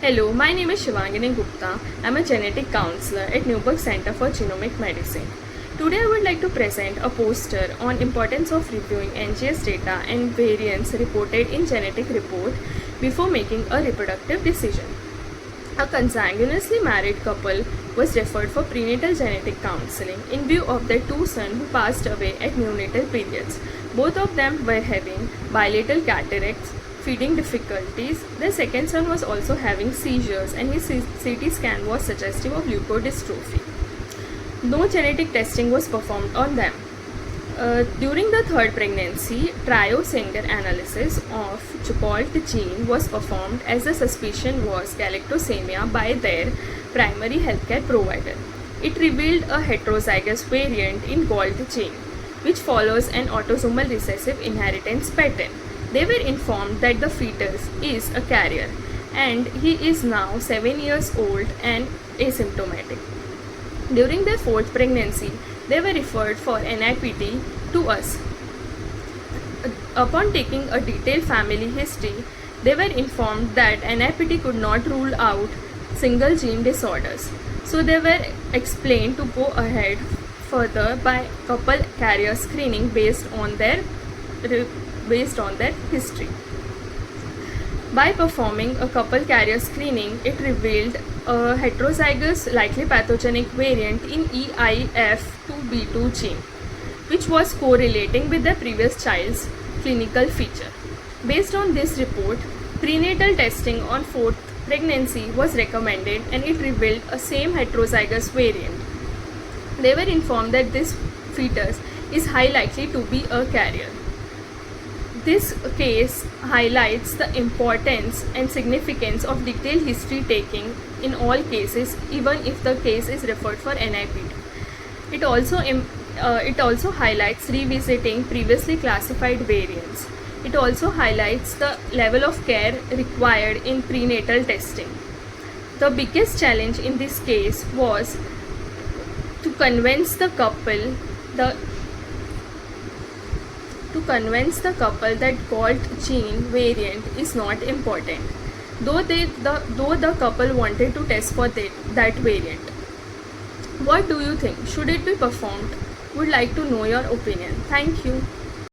Hello, my name is Shivangini Gupta. I'm a genetic counselor at Newburgh Center for Genomic Medicine. Today I would like to present a poster on importance of reviewing NGS data and variants reported in genetic report before making a reproductive decision. A consanguineously married couple was referred for prenatal genetic counseling in view of their two sons who passed away at neonatal periods. Both of them were having bilateral cataracts, feeding difficulties. Their second son was also having seizures and his CT scan was suggestive of leukodystrophy. No genetic testing was performed on them. During the third pregnancy, trio-Sanger analysis of Chapalt gene was performed as the suspicion was galactosemia by their primary healthcare provider. It revealed a heterozygous variant in Gault gene, which follows an autosomal recessive inheritance pattern. They were informed that the fetus is a carrier and he is now 7 years old and asymptomatic. During their fourth pregnancy, they were referred for NIPT to us. Upon taking a detailed family history, they were informed that NIPT could not rule out single gene disorders. So they were explained to go ahead further by couple carrier screening based on their history. By performing a couple carrier screening, it revealed a heterozygous likely pathogenic variant in EIF2B2 gene, which was correlating with the previous child's clinical feature. Based on this report, prenatal testing on fourth pregnancy was recommended and it revealed a same heterozygous variant. They were informed that this fetus is high likely to be a carrier. This case highlights the importance and significance of detailed history taking in all cases, even if the case is referred for NIPT. It also highlights revisiting previously classified variants. It also highlights the level of care required in prenatal testing. The biggest challenge in this case was to convince the couple that Gault gene variant is not important, though the couple wanted to test for that variant. What do you think? Should it be performed? Would like to know your opinion. Thank you.